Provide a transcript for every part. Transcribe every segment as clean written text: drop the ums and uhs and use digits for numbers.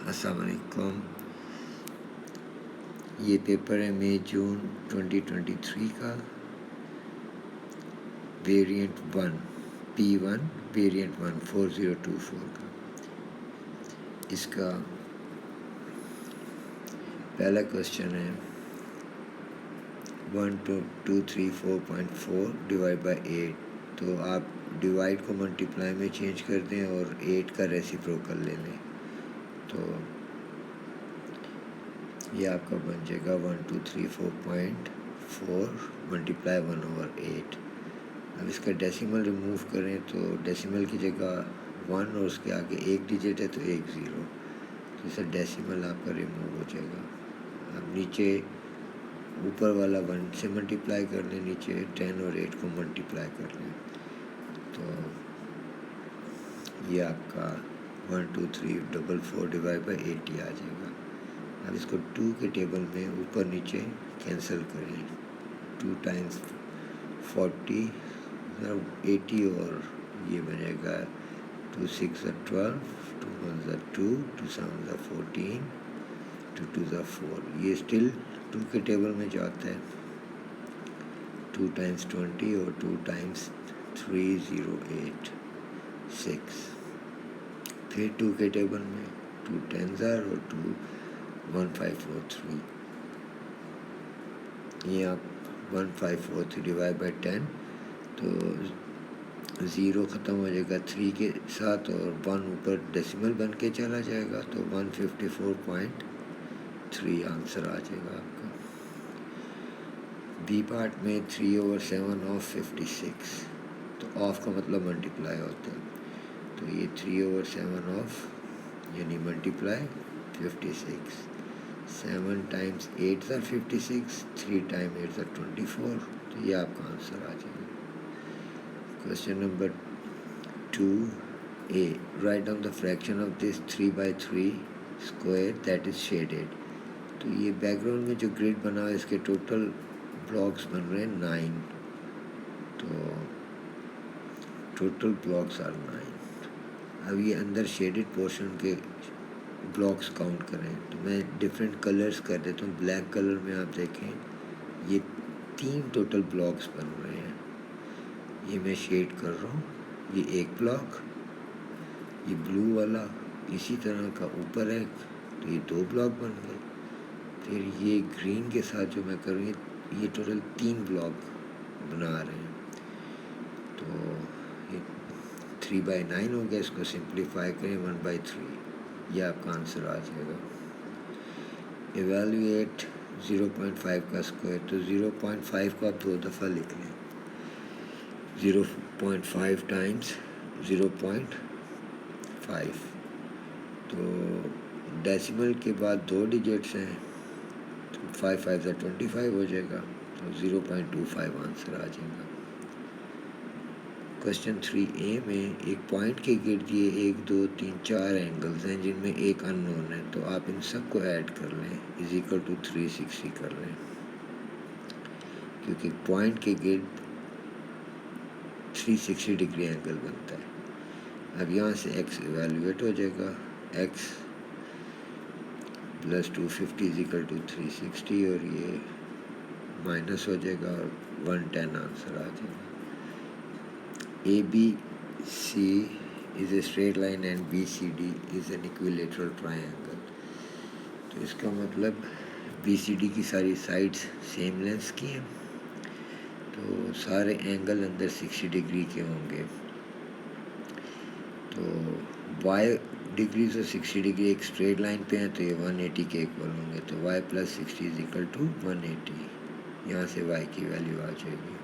السلام علیکم. یہ پیپر ہے مئی جون 2023 کا، ویریئنٹ 1 P1 ویریئنٹ 1 4024 کا. اس کا پہلا کوشچن ہے 12234.4 ڈیوائڈ بائی 8. تو آپ ڈیوائڈ کو ملٹیپلائی میں چینج کر دیں اور 8 کا ریسیپروکل لے لیں. تو یہ آپ کا بن جائے گا 1234.4 ملٹیپلائی 1/8. اب اس کا ڈیسیمل ریموو کریں تو ڈیسیمل کی جگہ 1 اور اس کے آگے ایک ڈیجٹ ہے تو 1 0. تو اس کا ڈیسیمل آپ کا ریموو ہو جائے گا. اب نیچے اوپر والا 1 سے ملٹیپلائی کر لیں، نیچے 10 اور 8 کو ملٹیپلائی کر لیں. تو یہ آپ کا 12344 ڈیوائڈ بائی 80 آ جائے گا. اب اس کو 2 کے ٹیبل میں اوپر نیچے کینسل کریں. 2 ٹائمز 40 80 اور یہ بنے گا 2 6 12 2 1 2 2 7 14 2 2 4. یہ اسٹل 2 کے ٹیبل میں جاتا ہے. 2 ٹائمز 20 اور 2 ٹائمز 308 6. پھر 2 کے ٹیبل میں 2 10 اور 2 1543. یہ آپ 1543 ڈیوائڈ بائی 10. تو 0 ختم ہو جائے گا 3 کے ساتھ اور 1 اوپر ڈیسیمل بن کے چلا جائے گا. تو 154.3 آنسر آ جائے گا آپ کا. بی پارٹ میں 3/7 آف 56. تو آف کا مطلب ملٹیپلائی ہوتا ہے. تو یہ 3/7 آف یعنی multiply 56. 7 Times 8 are 56. 3 time 8 are 24. تو یہ آپ کا آنسر آ جائے گا. Question number 2A. Write down the fraction of this 3/3 square that is shaded. تو یہ بیک گراؤنڈ میں جو گریڈ بنا ہے اس کے ٹوٹل بلاکس بن رہے ہیں 9. تو ٹوٹل بلاکس آر 9. اب یہ اندر شیڈڈ پورشن کے بلاکس کاؤنٹ کریں. تو میں ڈفرینٹ کلرز کر دیتا ہوں. بلیک کلر میں آپ دیکھیں یہ 3 ٹوٹل بلاکس بن رہے ہیں. یہ میں شیڈ کر رہا ہوں. یہ ایک بلاک، یہ بلو والا اسی طرح کا اوپر ہے تو یہ 2 بلاک بن گئے. پھر یہ گرین کے ساتھ جو میں کروں یہ ٹوٹل 3 بلاک بنا رہے ہیں. تو یہ 3/9 ہو گیا. اس کو سمپلیفائی کریں 1/3. یہ آپ کا آنسر آ جائے گا. ایویلویٹ 0.5 کا اسکوائر. تو 0.5 کو آپ 2 دفعہ لکھ لیں. 0.5 ٹائمز 0.5. تو ڈیسیمل کے بعد 2 ڈیجٹس ہیں تو 5 5 25 ہو جائے گا. تو 0.25 آنسر آ جائے گا. کوشچن 3A میں ایک پوائنٹ کے گرد یہ 1 2 3 4 اینگلز ہیں جن میں ایک ان نون ہے. تو آپ ان سب کو ایڈ کر لیں = 360 کر لیں کیونکہ پوائنٹ کے گرد 360 ڈگری اینگل بنتا ہے. اب یہاں سے x ایویلویٹ ہو جائے گا. x + 250 = 360 اور یہ مائنس ہو جائے گا اور 110 آنسر آ جائے گا. ABC is a straight line and BCD is an equilateral triangle. تو اس کا مطلب BCD کی ساری سائڈس سیم لینس کی ہیں تو سارے اینگل اندر 60 ڈگری کے ہوں گے. تو y ڈگریز اور 60 ڈگری ایک اسٹریٹ لائن پہ ہیں تو یہ 180 کے ایکول ہوں گے. تو y + 60 = 180. یہاں سے y کی ویلیو آ جائے گی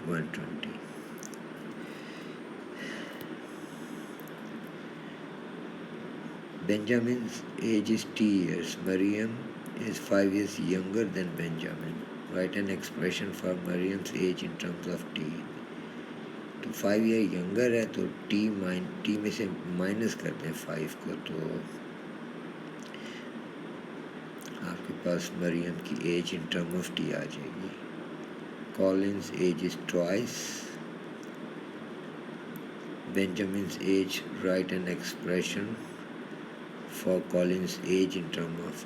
120. Benjamin's age is T years. Mariam is 5 years younger than Benjamin. Write an expression for Mariam's age in terms of T. تو 5 ایئر ینگر ہے تو ٹی میں سے مائنس کر دیں 5 کو. تو آپ کے پاس مریم کی age in term of T آ جائے گی. Collins age is 2 Benjamin's age, write an expression for Colin's age in terms of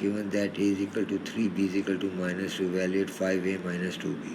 given that a is equal to 3, b is equal to -2, evaluate 5a minus 2b.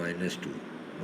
-2,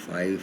5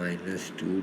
-2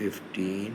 15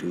2,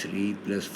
3 +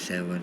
7,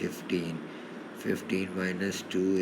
15, 15 - 2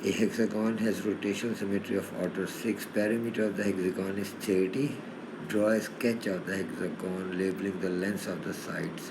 A hexagon has rotational symmetry of order 6. Perimeter of the hexagon is 30. Draw a sketch of the hexagon labeling the lengths of the sides.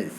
S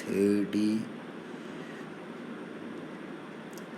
30,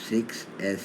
6S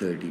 30.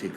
6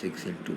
6 ×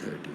30.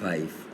5.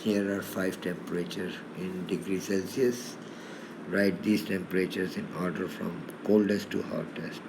Here are 5 temperatures in degrees Celsius. Write these temperatures in order from coldest to hottest.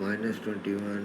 -21,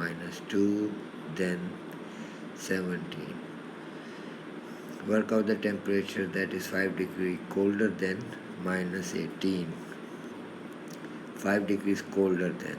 -2, then 17. Work out the temperature that is 5 degrees colder than -18. 5 degrees colder than,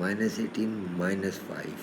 -18 -5,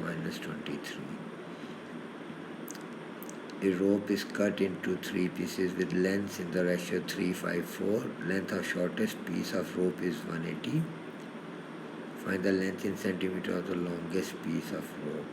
-23. A rope is cut into 3 pieces with lengths in the ratio 3:5:4. Length of shortest piece of rope is 180. Find the length in centimeter of the longest piece of rope.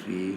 3,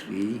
3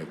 x.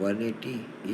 180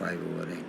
5/x.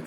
x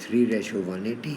3/180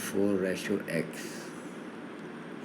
4/x.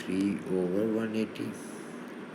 3/180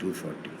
240.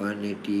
180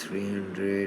300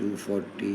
240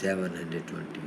720.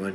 1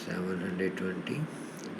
720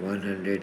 100,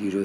0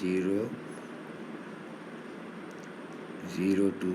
0 0 2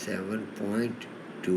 7.2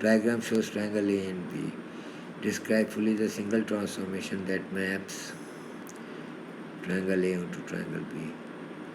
Diagram shows triangle A and B. Describe fully the single transformation that maps triangle A onto triangle B.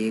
A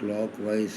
clockwise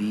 B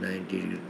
90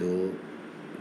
2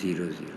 0 0.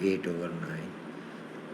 8/9.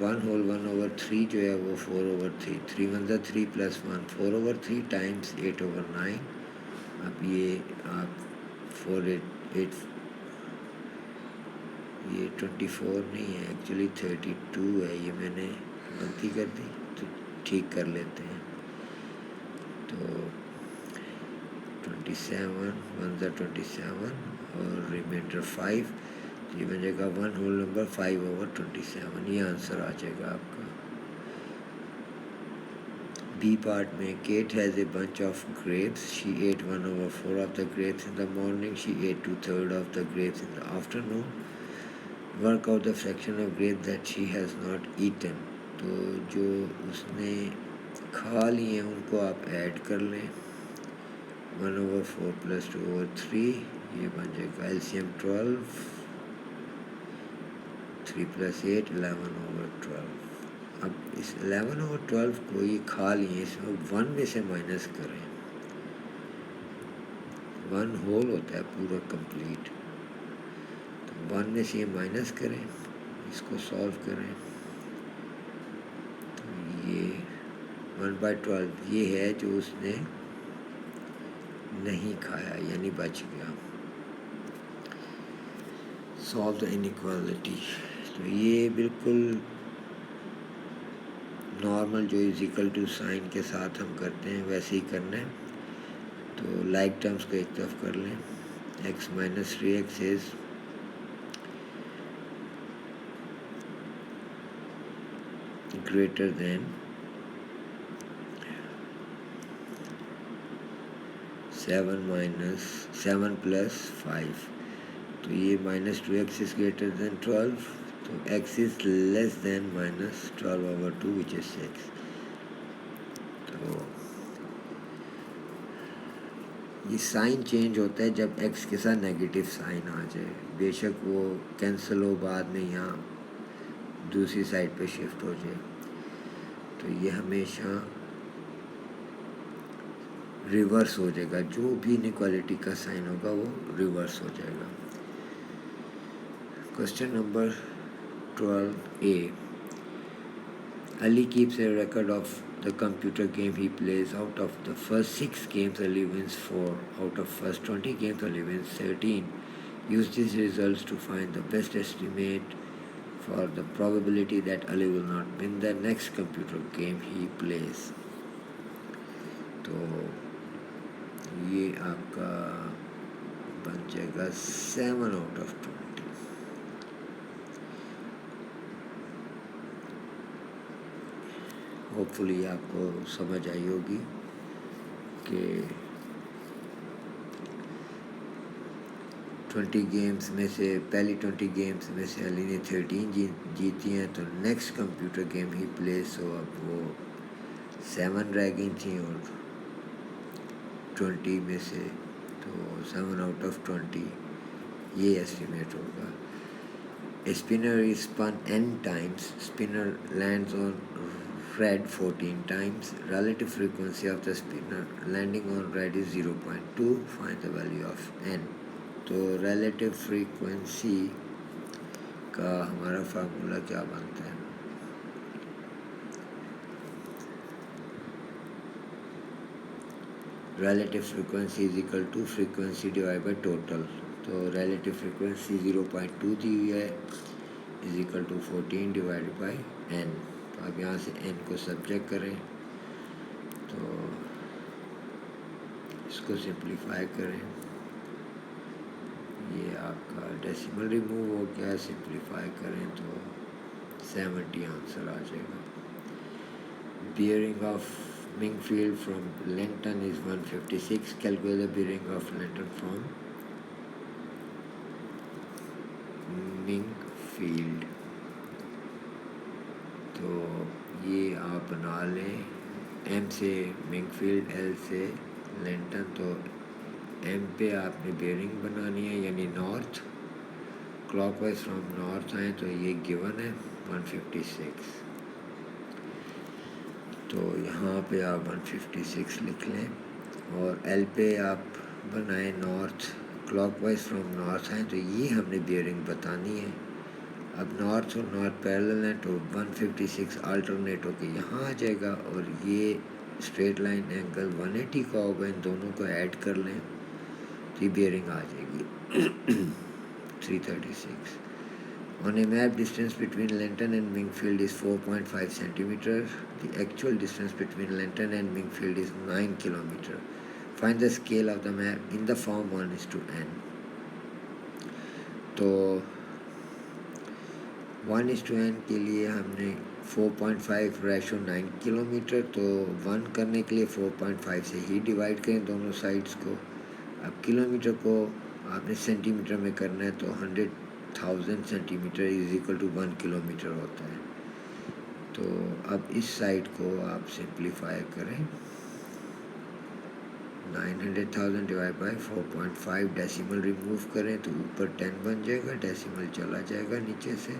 1/3 جو ہے وہ 4/3 3 1 3 + 1 4/3 Times 8/9. اب یہ آپ 8 یہ 24 نہیں ہے actually 32 ہے، یہ میں نے غلطی کر دی تو ٹھیک کر لیتے ہیں. تو 27 1 27 اور ریمائنڈر 5، یہ بن جائے گا 1/5/27. یہ آنسر آ جائے گا آپ کا. بی پارٹ میں Kate has a bunch of grapes. She ate 1/4 of the grapes in the morning. She ate 2/3 of the grapes in the afternoon. Work out the fraction of grape that she has not eaten. تو جو اس نے کھا لی ہیں ان کو آپ add کر لیں. 1/4 + 2/3 یہ بن جائے گا LCM 12. 3 + 8 11/12. اب اس 11/12 کو یہ کھا لیے، اس میں 1 میں سے مائنس کریں. 1 ہول ہوتا ہے پورا کمپلیٹ، تو 1 میں سے یہ مائنس کریں، اس کو سالو کریں. تو یہ 1/12 یہ ہے جو اس نے نہیں کھایا یعنی بچ گیا. Solve the inequality. تو یہ بالکل نارمل جو = سائن کے ساتھ ہم کرتے ہیں ویسے ہی کرنا ہے. تو لائک ٹرمز کو ایک طرف کر لیں. x - 3x is greater than 7 + 5. تو یہ -2x از گریٹر دین 12. تو x is less then -12/2 which is 6. تو یہ سائن چینج ہوتا ہے جب x کے ساتھ نیگیٹو سائن آ جائے. بے شک وہ کینسل ہو بعد میں یہاں دوسری سائڈ پہ شفٹ ہو جائے. تو یہ ہمیشہ ریورس ہو جائے گا، جو بھی انیکوالٹی کا سائن ہوگا وہ ریورس ہو جائے گا. Question number 12A. Ali keeps a record of the computer game he plays. Out of the first 6 games, Ali wins 4. Out of first 20 games, Ali wins 13. Use these results to find the best estimate for the probability that Ali will not win the next computer game he plays. تو یہ آپ کا بن جائے گا 7/20. Hope فلی آپ کو سمجھ آئی ہوگی کہ 20 گیمز میں سے پہلی 20 گیمز میں سے علی نے 13 جیتی ہیں. تو نیکسٹ کمپیوٹر گیم ہی پلیس ہو اب وہ 7 رہ گئی تھیں اور 20 میں سے تو 7/20 یہ ایسٹیمیٹ ہوگا. Spinner is spun n times. Spinner lands on red 14 times. Relative frequency of the spinner landing on red is 0.2. Find the value of n. تو ریلیٹیو فریکوینسی کا ہمارا فارمولا کیا بنتا ہے؟ Relative frequency = frequency divide by total. تو relative frequency 0.2 دی ہوئی ہے = 14 divide by n. تو آپ یہاں سے n کو سبجیکٹ کریں تو اس کو سمپلیفائی کریں. یہ آپ کا ڈیسیمل ریموو ہو گیا، سمپلیفائی کریں تو 70 آنسر آ جائے گا. بیئرنگ آف منگ field from lantern is 156. Calculate the bearing of lantern from منگ فیلڈ. تو یہ آپ بنا لیں ایم سے منگ فیلڈ، ایل سے لینٹن. تو ایم پہ آپ نے بیئرنگ بنانی ہے یعنی north, clock wise from north آئیں تو یہ گیون ہے 156. تو یہاں پہ آپ 156 لکھ لیں. اور ایل پہ آپ بنائیں north, clock wise from north آئیں تو یہ ہم نے بیئرنگ بتانی ہے. اب نارتھ اور نارتھ پیرلل ہیں تو 156 آلٹرنیٹ ہو کے یہاں آ جائے گا، اور یہ اسٹریٹ لائن اینگل 180 کا ہوگا، ان دونوں کو ایڈ کر لیں تو یہ بیئرنگ آ جائے گی 336. On a map, distance between Lenton and Wingfield is 4.5 centimeter. The actual distance between Lenton and Wingfield is 9 kilometer. Find the scale of the map in the form 1:n. تو 1:n کے لیے ہم نے 4.5 ratio 9 kilometre, تو 1 کرنے کے لیے 4.5 سے ہی ڈیوائڈ کریں دونوں سائڈس کو. اب کلومیٹر کو آپ نے سینٹی میٹر میں کرنا ہے تو 100,000 centimetre is equal to 1 kilometre ہوتا ہے. تو اب اس سائڈ کو آپ سمپلیفائی کریں، 900,000 ڈیوائڈ بائی 4.5، ڈیسیمل ریموو کریں تو اوپر 10 بن جائے گا، ڈیسیمل چلا جائے گا نیچے سے.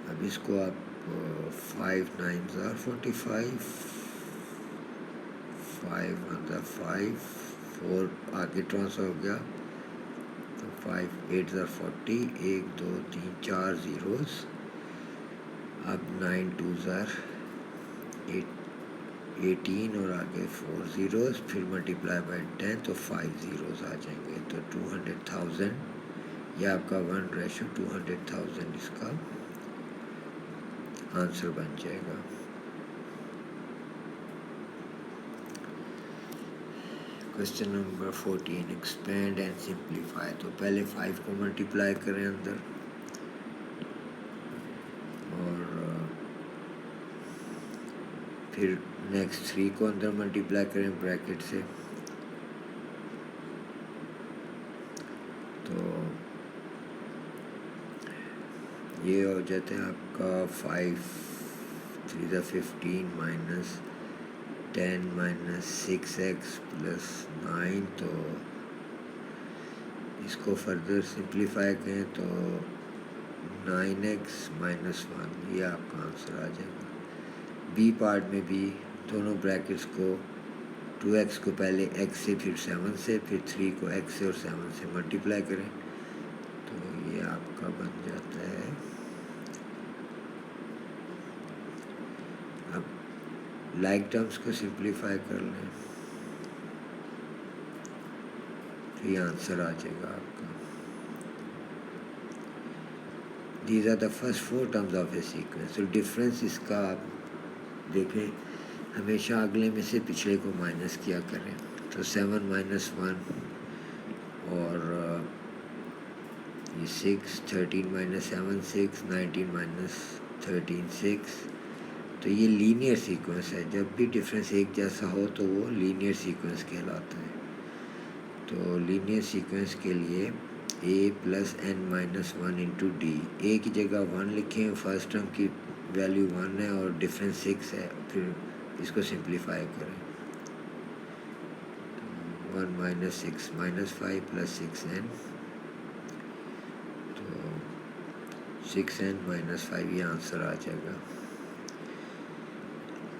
اب اس کو آپ 5 9s are 45، 5 1s are 5، 4 آگے ٹرانسفر ہو گیا تو 5 8s are 40، 1 2 3 4 زیروز. اب 9 2s are 18 اور آگے 4 زیروز، پھر ملٹیپلائی بائی 10 تو 5 زیروز آ جائیں گے. تو 200,000 یہ آپ کا 1:200,000 اس کا آنسر بن جائے گا. Question number 14، expand and simplify. تو پہلے 5 کو ملٹیپلائی کریں اندر، اور پھر نیکسٹ 3 کو اندر ملٹیپلائی کریں بریکٹ سے. تو یہ ہو جاتا ہے آپ کا 5 3 15 مائنس 10 مائنس 6x پلس 9. تو اس کو فردر سمپلیفائی کریں تو 9x مائنس 1، یہ آپ کا آنسر آ جائے گا. بی پارٹ میں بھی دونوں بریکٹس کو 2x کو پہلے x سے پھر 7 سے، پھر 3 کو x سے اور 7 سے ملٹیپلائی کریں تو یہ آپ کا بن جاتا ہے. اب لائک ٹرمز کو سمپلیفائی کر لیں تو یہ آنسر آ جائے گا آپ کا. These are the first 4 terms of a sequence. تو ڈفرینس اس کا آپ دیکھیں، ہمیشہ اگلے میں سے پچھلے کو مائنس کیا کریں. تو 7 مائنس 1 اور یہ 6، 13 مائنس 7 6، 19 مائنس 13 6. تو یہ لینئر سیکوینس ہے، جب بھی ڈفرینس ایک جیسا ہو تو وہ لینئر سیکوینس کہلاتا ہے. تو لینئر سیکوینس کے لیے a plus n minus 1 into D, A کی جگہ 1 لکھیں، فرسٹ ٹرم کی ویلیو 1 ہے اور ڈفرینس 6 ہے. پھر اس کو سمپلیفائی کریں، 1 مائنس 6 مائنس 5 پلس 6n. تو 6n مائنس 5 یہ آنسر آ جائے گا.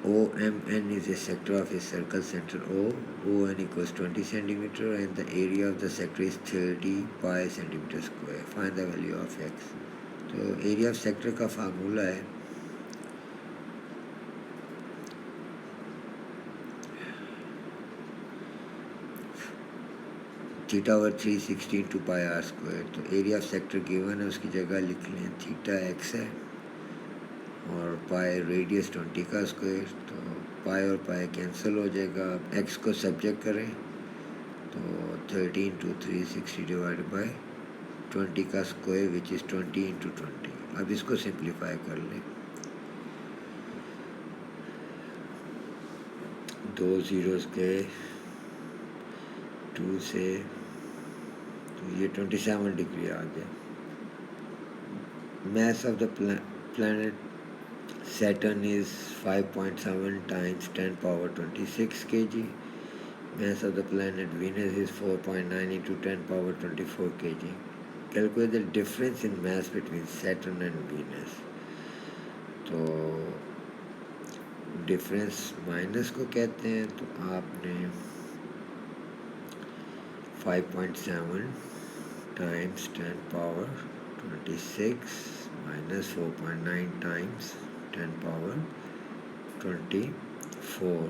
OMN is a sector of a circle center O. ON equals 20 centimeter and the area of the sector is 30 pi centimeter square. Find the value of x. تو area of sector کا formula ہے theta over 360 two pi r square. تو area of sector given ہے، اس کی جگہ لکھ لیں تھیٹا ایکس ہے اور پائی ریڈیس 20 کا اسکوائر. تو پائی اور پائی کینسل ہو جائے گا. اب ایکس کو سبجیکٹ کریں تو 13 ٹو 360 ڈیوائڈ بائی 20 کا اسکوائر وچ از 20 انٹو 20. اب اس کو سمپلیفائی کر لیں، 2 زیروز گئے 2 سے، تو یہ 27 ڈگری آ گیا. Mass of the planet Saturn is 5.7 times 10 power 26 kg. Mass of the planet Venus is 4.9 into 10 power 24 kg. Calculate the difference in mass between Saturn and Venus. تو ڈفرینس مائنس کو کہتے ہیں. تو آپ نے 5.7 times 10 power 26 minus 4.9 times 10 power 24.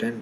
10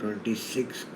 26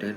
10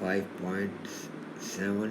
5.7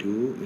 2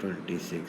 26,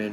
10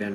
10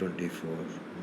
24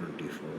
24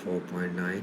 4.9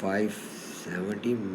570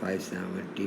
570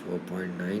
4.9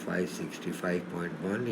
565.1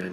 10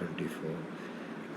24।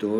2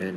10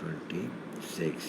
26,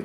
x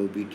OBT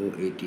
OAT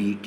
BT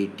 AT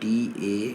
TA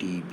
TB,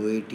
OAT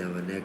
7x,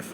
f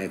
x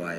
y।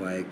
y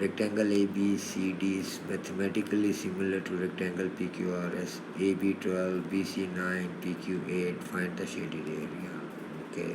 Rectangle ABCD is mathematically similar to rectangle PQRS. AB 12, BC 9, PQ 8. Find the shaded area. Okay.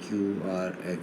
QRX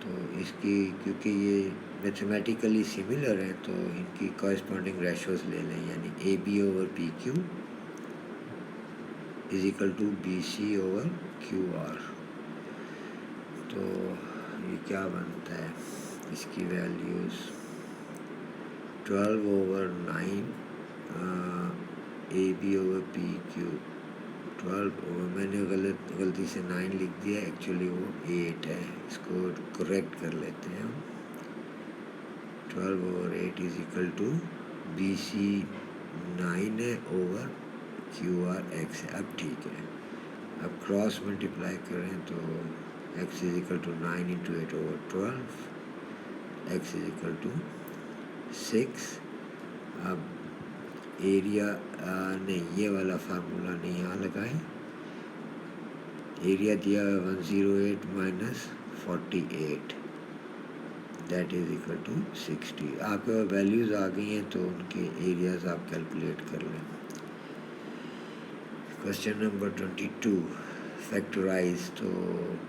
تو اس کی کیونکہ یہ mathematically similar ہیں تو ان کی corresponding ratios لے لیں، یعنی A B over P Q is equal to B C over Q R. تو یہ کیا بنتا ہے، اس کی values 12/9 A B over P Q. 12 میں نے غلطی سے 9 لکھ دیا، ایکچولی وہ 8 ہے. اس کو کریکٹ کر لیتے ہیں ہم. 12/8 is equal to B C 9 ہے اوور کیو آر ایکس ہے. اب ٹھیک ہے، اب کراس ملٹیپلائی کریں تو x is equal to 9 into 8 over 12، x is equal to 6. اب ایریا نہیں، یہ والا فارمولا نہیں یہاں لگائیں. ایریا دیا 108 minus 48، that is equal to 60. آپ کے ویلیوز آ گئی ہیں تو ان کے ایریاز آپ کیلکولیٹ کر لیں. Question number 22 factorise. تو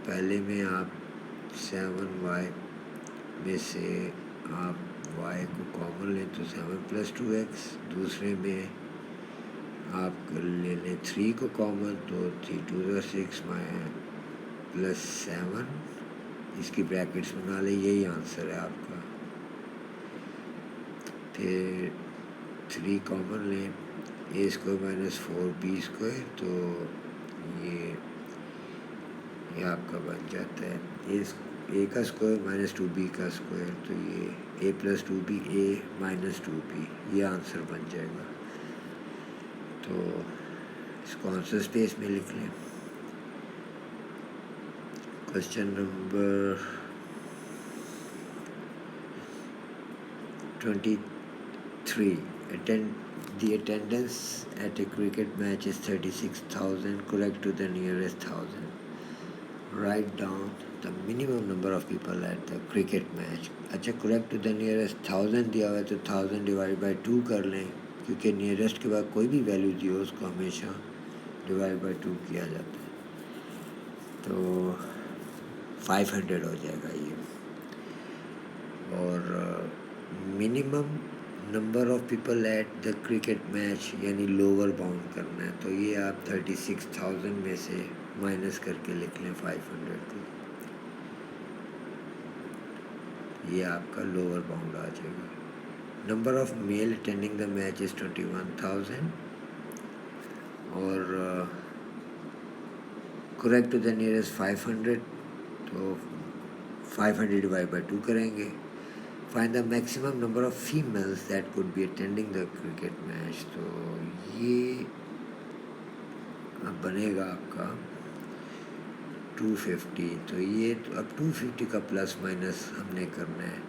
پہلے میں آپ 7y میں سے آپ y کو کامن لیں تو 7 + 2x. دوسرے میں آپ لے لیں 3 کو کامن تو 3 × 2 = 6 + 7. اس کی بریکٹس بنا لیں، یہی آنسر ہے آپ کا. پھر 3 کامن لیں، a² - 4b². تو یہ آپ کا بن جاتا ہے a کا اسکوائر - 2b کا اسکوائر. تو یہ a + 2b a - 2b، یہ آنسر بن جائے گا. تو اس کو آنسر اسپیس میں لکھ لیں. Question number 23 the attendance at a cricket match is 36,000. Correct to the nearest 1,000. Write down the minimum number of people at the cricket match. اچھا correct to the nearest 1,000 دیا ہوا ہے تو 1,000 / 2 کر لیں، کیونکہ نیئرسٹ کے بعد کوئی بھی ویلیو دی ہو اس کو ہمیشہ / 2 کیا جاتا ہے. تو 500 ہو جائے گا یہ. اور minimum number of people at the cricket match یعنی لوور باؤنڈ کرنا ہے. تو یہ آپ 36,000 میں سے مائنس کر کے لکھ لیں 500 کو. یہ آپ کا لوور باؤنڈ آ جائے گا. Number of male attending the match is 21,000. اور کریکٹ ٹو دا نیئرسٹ 500. تو 500 / 2 کریں گے. Find the maximum number of females that could be attending the cricket match. تو یہ اب بنے گا آپ کا 250. تو یہ اب 250 کا پلس مائنس ہم نے کرنا ہے.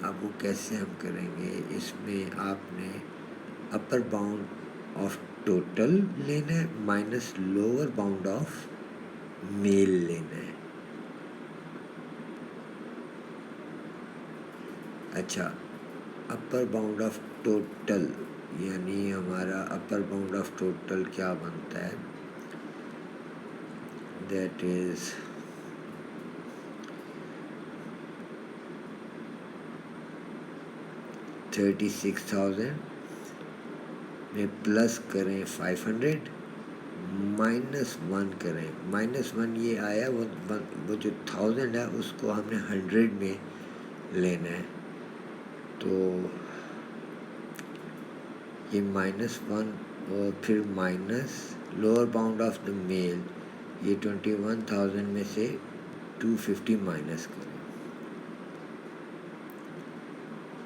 اب وہ کیسے ہم کریں گے، اس میں آپ نے اپر باؤنڈ آف ٹوٹل لینا ہے مائنس لوور باؤنڈ آف میل لینا ہے. اچھا، اپر باؤنڈ آف ٹوٹل یعنی ہمارا اپر باؤنڈ آف ٹوٹل کیا بنتا ہے، دیٹ از 36,000 میں پلس کریں 500 مائنس 1 کریں. -1 یہ آیا وہ جو 1000 ہے اس کو ہم نے 100 میں لینا ہے. تو یہ -1 اور پھر minus lower bound of the male, یہ 21,000 میں سے 250 مائنس کریں.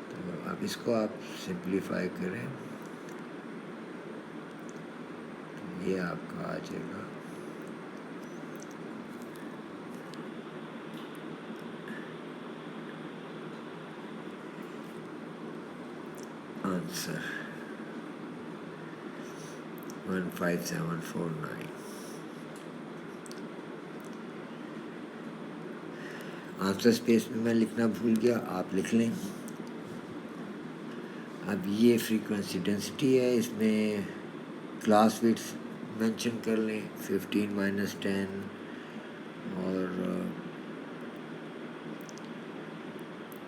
تو اب اس کو آپ سمپلیفائی کریں، یہ آپ کا آ جائے گا آنسر 15749. آنسر اسپیس میں لکھنا بھول گیا، آپ لکھ لیں. اب یہ فریکوینسی ڈینسٹی ہے، اس میں کلاس وڈتھ مینشن کر لیں 15 - 10 اور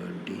20।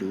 2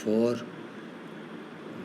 4,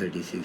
36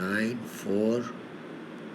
9 4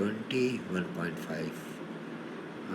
20 1.5।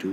2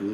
2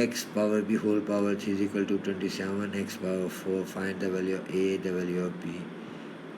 ax power b whole power 3 is equal to 27 x power 4 find the value of a the value of b।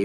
a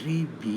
3 b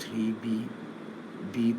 3b b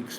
x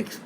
x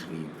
3b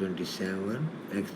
27 x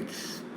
x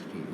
3,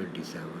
27।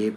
a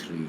3।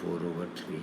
4/3।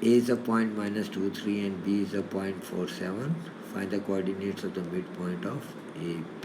a is a point -23 and b is a point 47। find the coordinates of the midpoint of AB।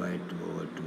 y2/2।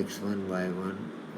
x1 y1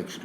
x2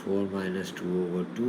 4 - 2/2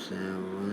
7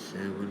7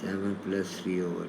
7 + 3/2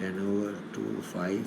10/2 5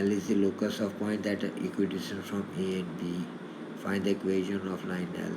L is the locus of point that are equidistant from A and B। find the equation of line L।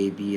AB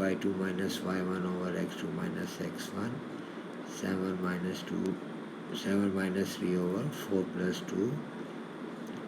y2 - y1 over x2 - x1 7 - 3/4 + 2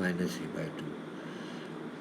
-3/2।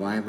y -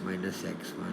- x1।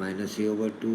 -3/2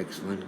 x1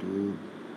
2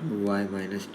2y -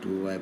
2y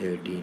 13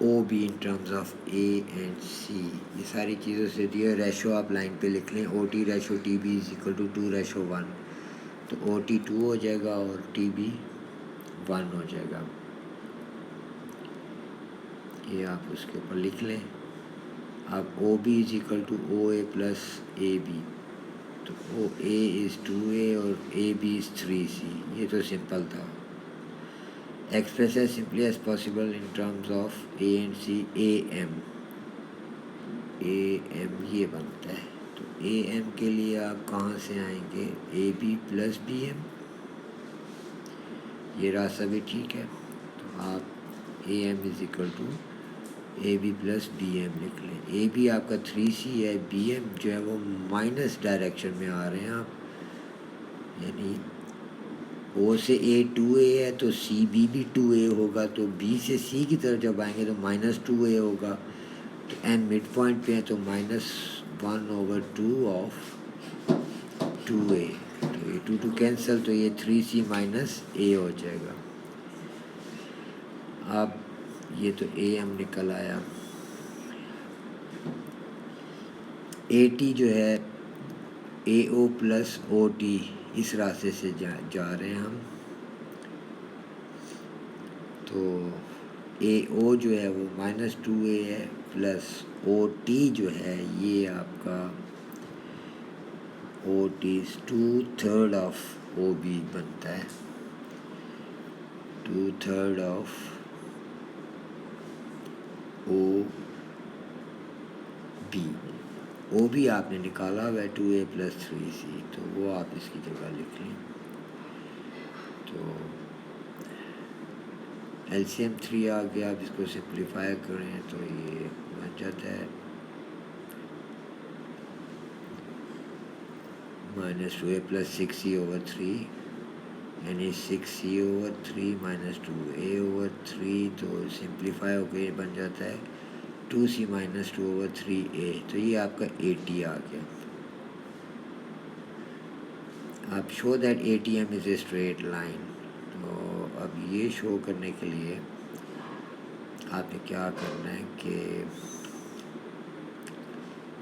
O B in terms of A and C. یہ ساری چیزوں سے دیے ratio آپ line پہ لکھ لیں. O T ratio T B is equal to 2:1. تو او ٹی 2 ہو جائے گا اور ٹی بی 1 ہو جائے گا. یہ آپ اس کے اوپر لکھ لیں. اب O B is equal to O A plus A B. تو او اے از 2A اور اے بی از 3C. یہ تو سمپل تھا. Express as simply as possible in terms of A and C. A M یہ بنتا ہے. تو اے ایم کے لیے آپ کہاں سے آئیں گے؟ A B plus B M. یہ راستہ بھی ٹھیک ہے. تو آپ A M is equal to A B plus B M لکھ لیں. اے بی آپ کا 3C ہے. بی ایم جو ہے وہ مائنس ڈائریکشن میں آ رہے ہیں آپ، یعنی او سے اے 2A ہے تو سی بی بھی 2A ہوگا. تو بی سے سی کی طرف جب آئیں گے تو -2A ہوگا. تو این مڈ پوائنٹ پہ ہے تو -1/2 آف 2A. تو یہ 2 کینسل، تو یہ 3C مائنس اے ہو جائے گا. اب یہ تو اے ایم نکل آیا. اے ٹی جو ہے اے او پلس او ٹی، اس راستے سے جا رہے ہیں ہم. تو اے او جو ہے وہ -2A ہے پلس او ٹی جو ہے یہ آپ کا O T 2/3 of O B بنتا ہے. 2/3 of O B. O B آپ نے نکالا ہوا ہے 2A پلس 3C. تو وہ آپ اس کی جگہ لکھ لیں. تو ایل سی ایم 3 آ گیا. آپ اس کو سمپلیفائی کریں تو یہ بن جاتا ہے -2A پلس 6C/3، یعنی 6C/3 -2A/3. تو سمپلیفائی ہو کے یہ بن جاتا ہے 2C -2/3A. تو یہ آپ کا 80 آ گیا. اب show that A T M is a straight line. تو اب یہ شو کرنے کے لیے آپ نے کیا کرنا ہے کہ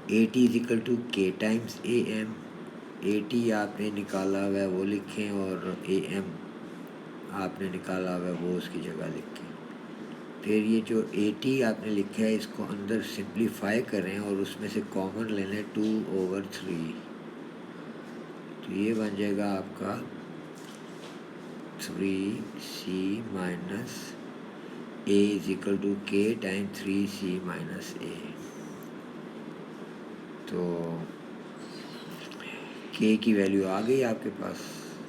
A T is equal to K times A M. A T آپ نے نکالا ہوا ہے وہ لکھیں، اور اے ایم آپ نے نکالا ہوا ہے وہ اس کی جگہ لکھیں. پھر یہ جو اے ٹی آپ نے لکھا ہے اس کو اندر سمپلیفائی کریں اور اس میں سے کامن لے لیں 2/3. تو یہ بن جائے گا آپ کا 3C minus A is equal to K times 3C minus A. تو کے کی ویلیو آ گئی آپ کے پاس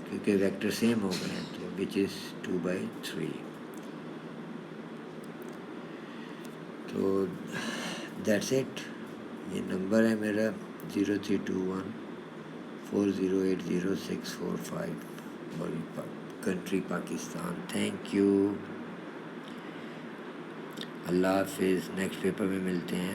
کیونکہ ویکٹر سیم ہو گئے ہیں. تو وچ از 2/3. تو دیٹس اٹ. یہ نمبر ہے میرا 0321408065 اور کنٹری پاکستان. Thank you. اللہ حافظ. نیکسٹ پیپر میں ملتے ہیں.